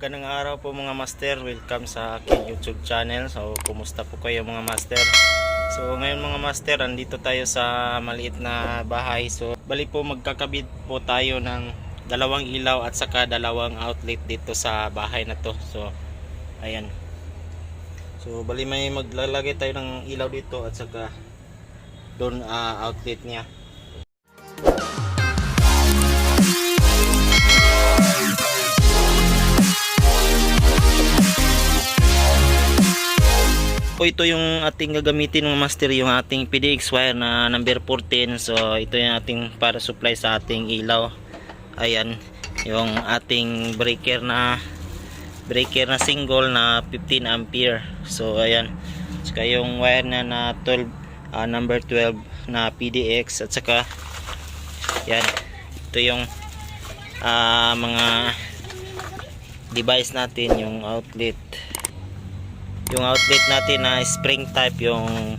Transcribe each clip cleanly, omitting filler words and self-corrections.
Magandang araw po mga master, welcome sa aking YouTube channel. So kumusta po kayo mga master? So ngayon mga master, andito tayo sa maliit na bahay. So bali po magkakabit po tayo ng dalawang ilaw at saka dalawang outlet dito sa bahay na to. So ayan. So bali may maglalagay tayo ng ilaw dito at saka doon outlet niya. Po ito yung ating gagamitin ng master, yung ating PDX wire na number 14. So ito yung ating para supply sa ating ilaw. Ayan yung ating breaker na single na 15 ampere. So ayan, saka yung wire na 12 number 12 na PDX at saka yan, ito yung mga device natin, yung outlet natin na spring type, yung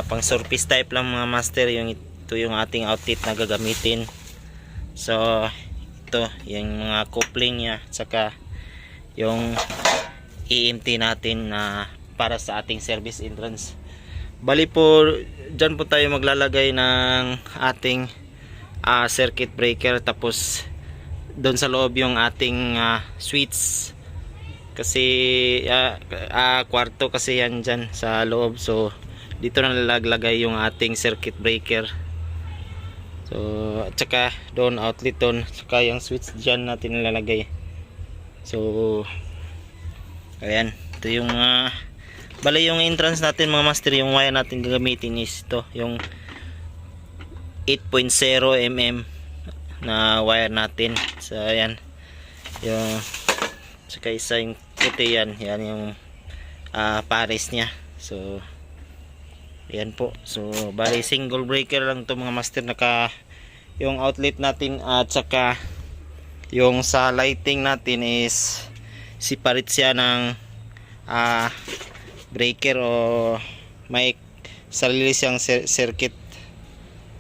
pang surface type lang mga master. Ito yung ating outlet na gagamitin. So ito yung mga coupling nya, saka yung EMT natin na para sa ating service entrance. Bali po dyan po tayo maglalagay ng ating circuit breaker, tapos doon sa loob yung ating switch. Kasi kwarto kasi yan dyan sa loob. So dito na nalaglagay yung ating circuit breaker. So at saka doon outlet doon, saka yung switch dyan natin nilalagay. So ayan, ito yung bali yung entrance natin mga master. Yung wire natin gagamitin is ito, yung 8.0 mm na wire natin. So ayan, yung saka isa yung puti, yan yung pares nya. So yan po. So bali single breaker lang to mga master. Yung outlet natin at saka yung sa lighting natin is separate siya ng breaker, o may sarili siyang circuit.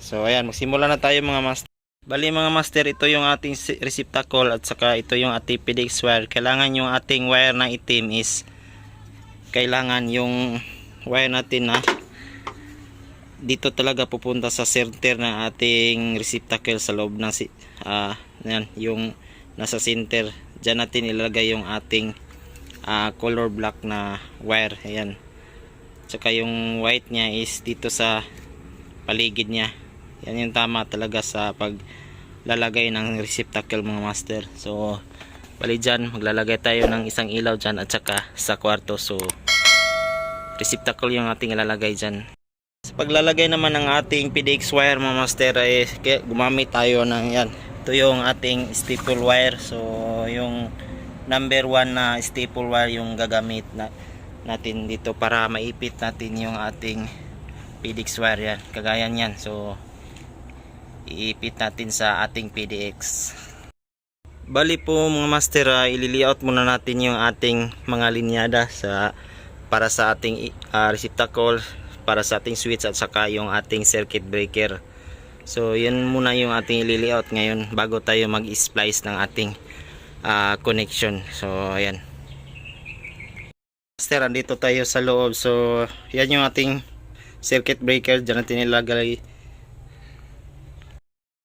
So ayan, magsimula na tayo mga master. Bali mga master, ito yung ating receptacle at saka ito yung ating PDX wire. Kailangan yung ating wire na itim is kailangan yung wire natin na dito talaga pupunta sa center ng ating receptacle sa loob ng yan, yung nasa center. Diyan natin ilalagay yung ating color black na wire. Ayan. Saka yung white nya is dito sa paligid nya. Yan yung tama talaga sa paglalagay ng receptacle mga master. So bali dyan maglalagay tayo ng isang ilaw dyan at saka sa kwarto. So receptacle yung ating ilalagay dyan. Sa paglalagay naman ng ating PDX wire mga master ay gumamit tayo ng yan. Ito yung ating staple wire. So yung number 1 na staple wire yung gagamit natin dito para maipit natin yung ating PDX wire. Yan, kagaya yan. So iipit natin sa ating PDX. Bali po mga master, ili-layout muna natin yung ating mga linyada para sa ating receptacle, para sa ating switch at saka yung ating circuit breaker. So yun muna yung ating ili-layout ngayon bago tayo mag-splice ng ating connection. So ayan master, andito tayo sa loob. So yan yung ating circuit breaker, dyan natin nilagay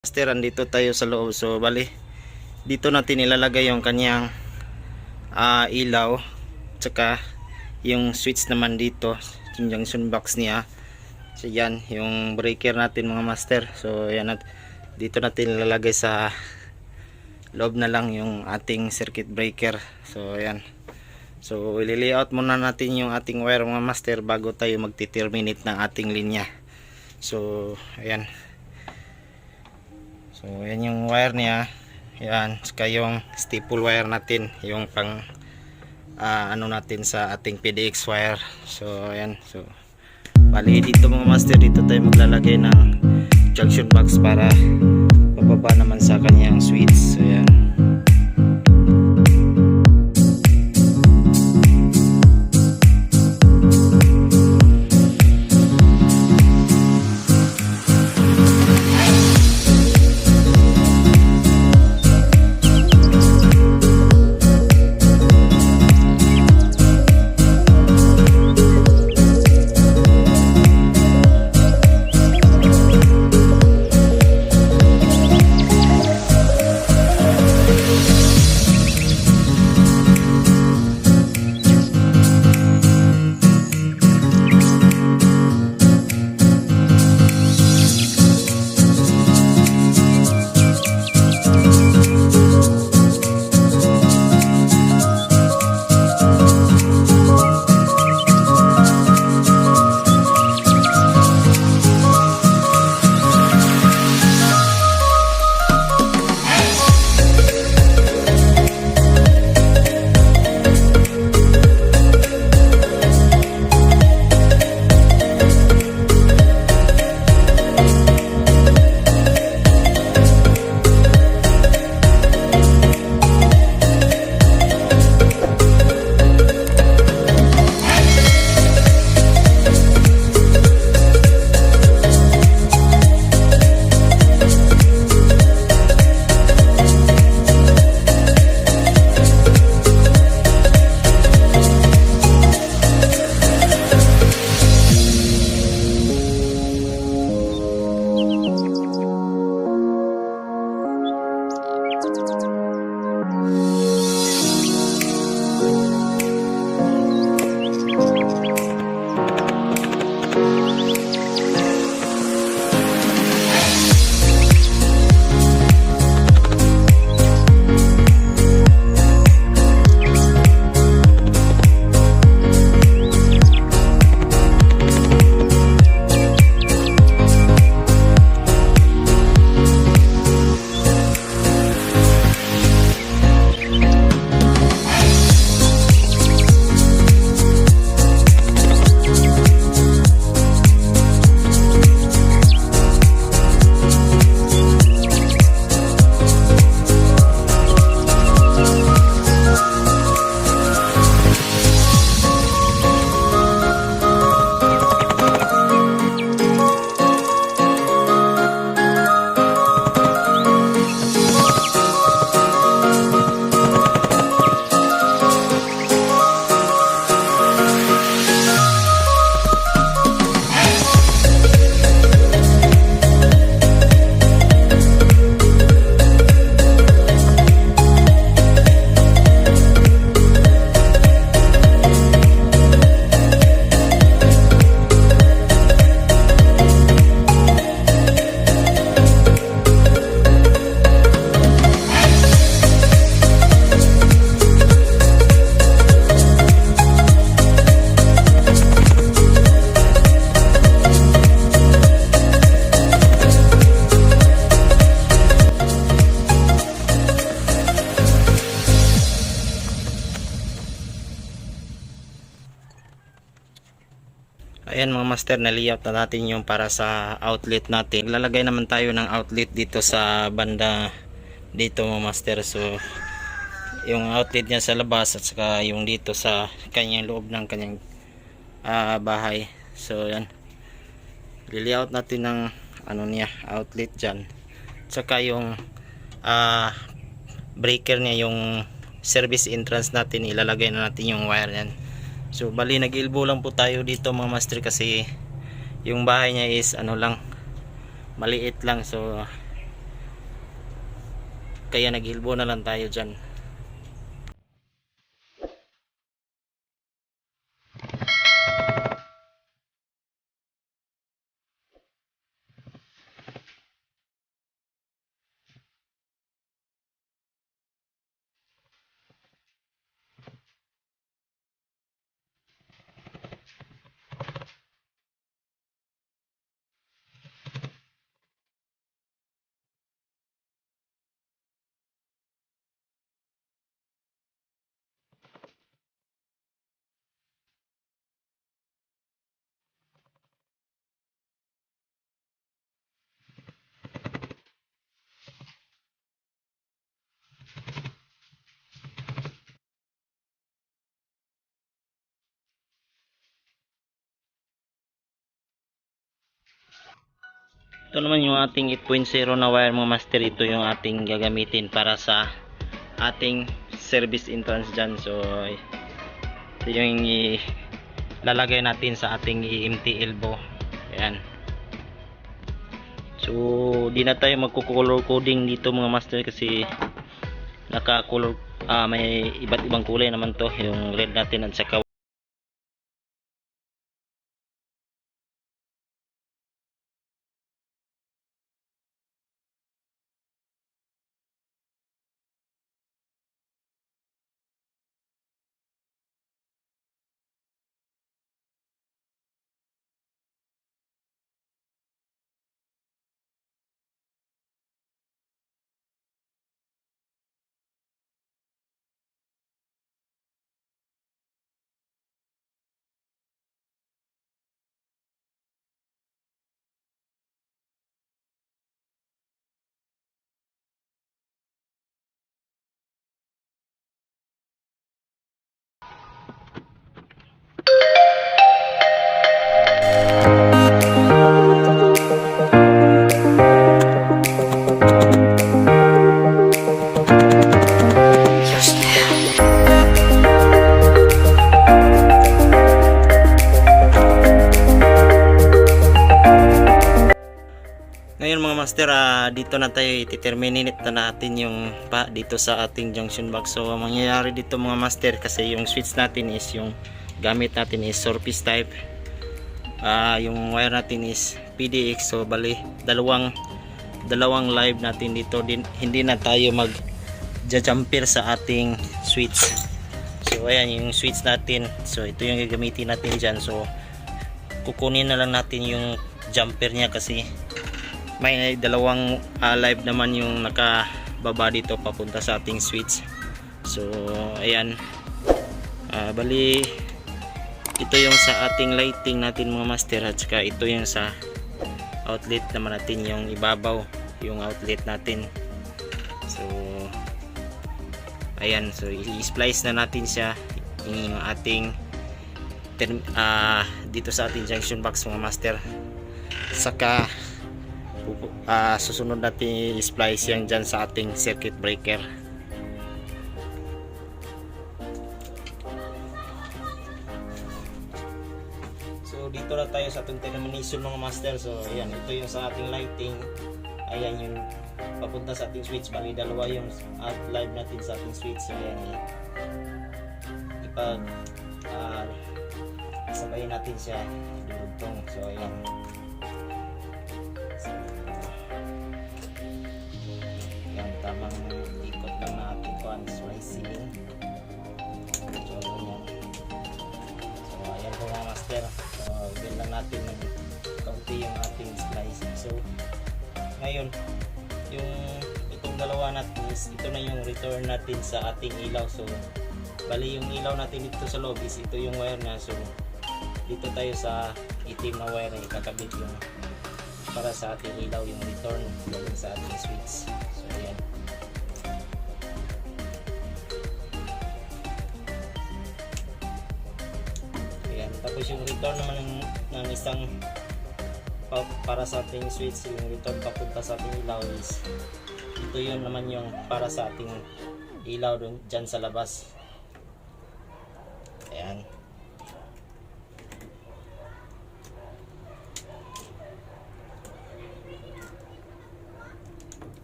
master. Andito tayo sa loob. So bali dito natin ilalagay yung kanyang ilaw, tsaka yung switch naman dito, yung junction box niya. So yan yung breaker natin mga master. So yan, dito natin ilalagay sa loob na lang yung ating circuit breaker. So ayan. So i-layout muna natin yung ating wire mga master bago tayo magti-terminate ng ating linya. So ayan. So yan yung wire niya. Yan, saka yung staple wire natin, yung pang ano natin sa ating PDX wire. So ayan. So bali dito mga master, dito tayo maglalagay ng junction box para bababa naman sa kanyang switch. So ayan. ayan mga master, na-layout na natin yung para sa outlet natin. Lalagay naman tayo ng outlet dito sa banda dito mga master. So yung outlet niya sa labas at saka yung dito sa kanyang loob ng kanyang bahay. So yan, layout natin ng ano niya, outlet dyan. Saka yung breaker niya, yung service entrance natin, ilalagay na natin yung wire yan. So bali nag-ilbo lang po tayo dito mga master, kasi yung bahay niya is ano lang, maliit lang. So kaya nag-ilbo na lang tayo dyan. Ito naman yung ating 8.0 na wire mga master. Ito yung ating gagamitin para sa ating service entrance dyan. So ito yung ilalagay natin sa ating EMT elbow. Ayan. So di na tayo magko-color coding dito mga master, kasi naka-color, may iba't ibang kulay naman to, yung red natin at saka ngayon mga master, dito na tayo i-terminate na natin yung dito sa ating junction box. So ang mangyayari dito mga master, kasi yung switch natin is, yung gamit natin is surface type, yung wire natin is PDX. So bali dalawang live natin dito, hindi na tayo mag jumper sa ating switch. So ayan yung switch natin. So ito yung gagamitin natin dyan. So kukunin na lang natin yung jumper nya, kasi may dalawang live naman yung nakababa dito papunta sa ating switch. So ayan, bali ito yung sa ating lighting natin mga master, at saka ito yung sa outlet naman natin, yung ibabaw yung outlet natin. So ayan, so i-splice na natin siya yung ating dito sa ating junction box mga master. Saka susunod natin i-splice yan dyan sa ating circuit breaker. So dito na tayo sa ating termination mga master. So ayan, ito yung sa ating lighting. Ayan yung papunta sa ating switch. Bali dalawa yung live natin sa ating switch. So ayan, ipag sabayin natin siya dudugtong. So ayan, tamang ikot lang na ating splicing. So ayan po mga master. So yun lang natin ng kaunti yung ating splicing. So ngayon yung itong dalawa natin is, ito na yung return natin sa ating ilaw. So bali yung ilaw natin dito sa loob is ito yung wire na. So dito tayo sa itim na wire na ikakabit yung para sa ating ilaw, yung return galing sa ating switch. So ayan. Ayan. Tapos yung return naman ng isang para sa ating switch, yung return papunta sa ating ilaw is ito yun naman yung para sa ating ilaw dun, dyan sa labas. Ayan.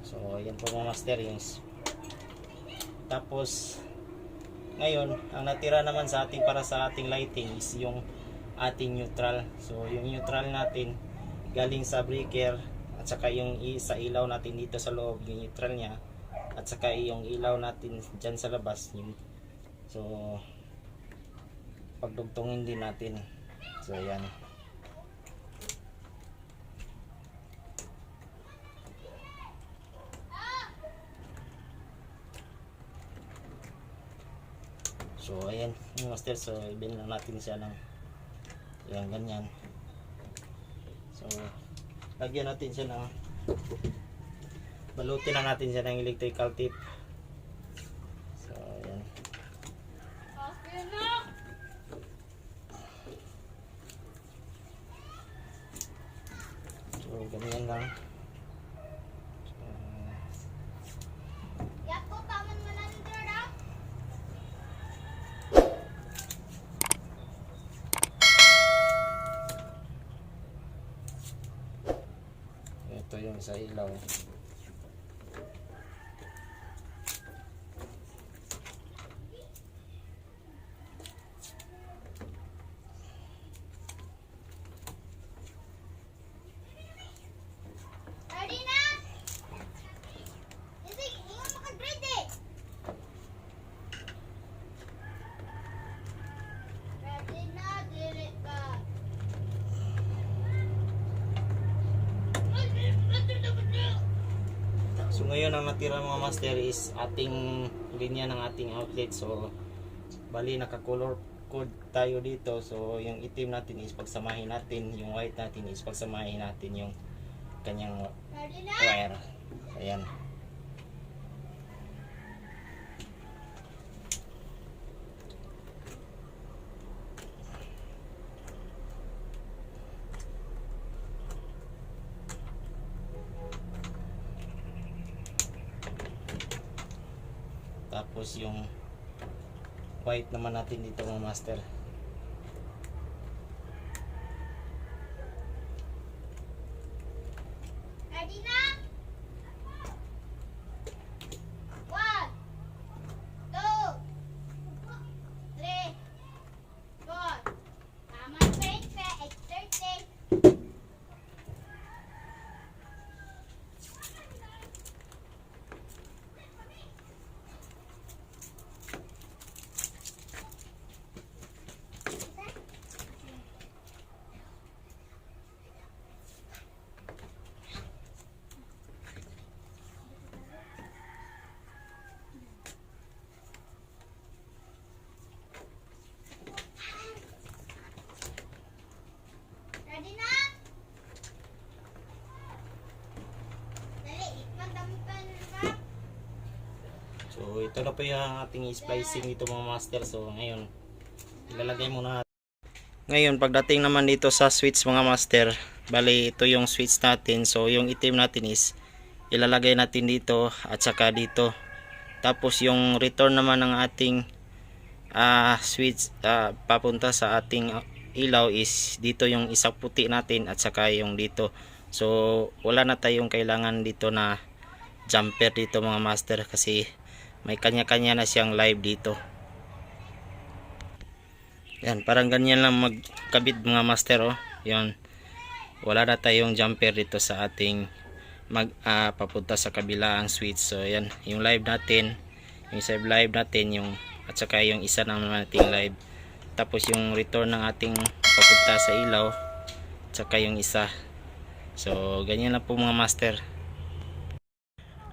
So ayan po mga master yung. Tapos ngayon ang natira naman sa ating para sa ating lighting is yung ating neutral. So yung neutral natin galing sa breaker at saka yung sa ilaw natin dito sa loob, yung neutral niya, at saka yung ilaw natin dyan sa labas yung, so pagdugtungin din natin. So ayan. So ayan yung master, so ibin lang natin siya ng yan ganyan. So lagyan natin siya ng, balutin na natin siya ng electrical tape. So ayan. So ganyan lang. Ito yung sa ilaw. So ngayon ang natira mga master is ating linya ng ating outlet. So bali naka-color code tayo dito. So yung itim natin is pagsamahin natin, yung white natin is pagsamahin natin yung kanyang wire. Ayan. Tapos yung white naman natin dito mga master. So ito na po yung ating splicing dito mga master. So ngayon ilalagay muna natin. Ngayon pagdating naman dito sa switch mga master, bali ito yung switch natin. So yung itim natin is ilalagay natin dito at saka dito. Tapos yung return naman ng ating switch papunta sa ating ilaw is dito yung isang puti natin at saka yung dito. So wala na tayong kailangan dito na jumper dito mga master kasi may kanya-kanya na siyang live dito. Yan, parang ganyan lang magkabit mga master, oh. Yan. Wala na tayong jumper dito sa ating papunta sa kabilang switch. So yan, yung live natin, yung save live natin, yung at saka yung isa naman nating live. Tapos yung return ng ating papunta sa ilaw, at saka yung isa. So ganyan lang po mga master.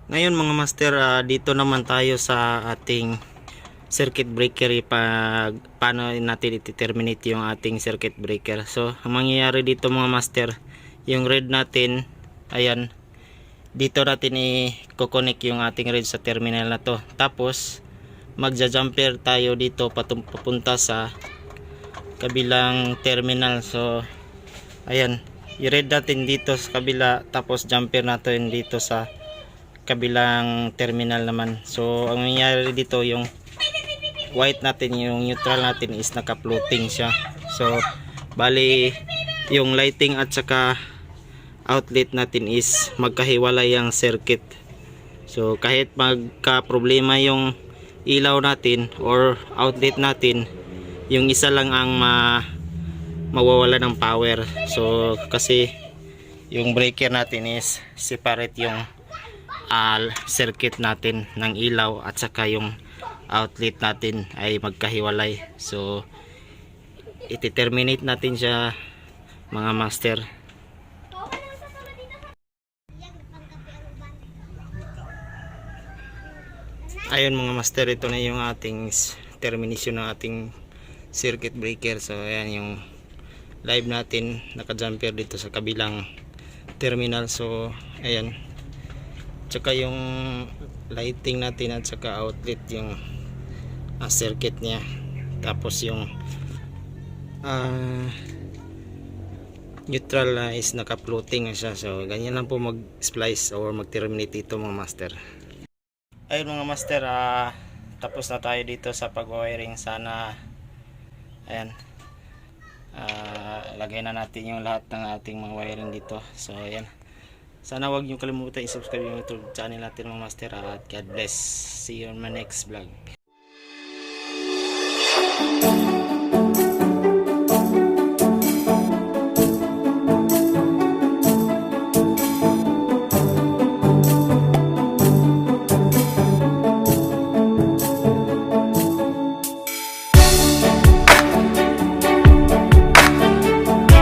Ngayon mga master, dito naman tayo sa ating circuit breaker pag paano natin i-terminate yung ating circuit breaker. So ang mangyayari dito mga master, yung red natin, ayan, dito natin i-connect yung ating red sa terminal na to. Tapos magja-jumper tayo dito papunta sa kabilang terminal. So ayan, i-red natin dito sa kabila, tapos jumper natin dito sa kabilang terminal naman. So ang mangyayari dito, yung white natin, yung neutral natin is naka-floating siya. So bali yung lighting at saka outlet natin is magkahiwalay ang circuit. So kahit magka problema yung ilaw natin or outlet natin, yung isa lang ang mawawala ng power. So kasi yung breaker natin is separate yung circuit natin ng ilaw at saka yung outlet natin ay magkahiwalay. So iti-terminate natin siya mga master. Ayun mga master, ito na yung ating termination ng ating circuit breaker. So ayan yung live natin, naka-jumper dito sa kabilang terminal. So ayan, tsaka yung lighting natin at saka outlet yung circuit niya. Tapos yung neutral is naka-floating siya. So ganyan lang po mag-splice or mag-terminate ito mga master. Ayun mga master, tapos na tayo dito sa pag-wiring. Sana ayan, lagay na natin yung lahat ng ating mga wiring dito. So ayan, sana wag niyo kalimutan i-subscribe yung YouTube channel natin mga master, at God bless. See you on my next vlog.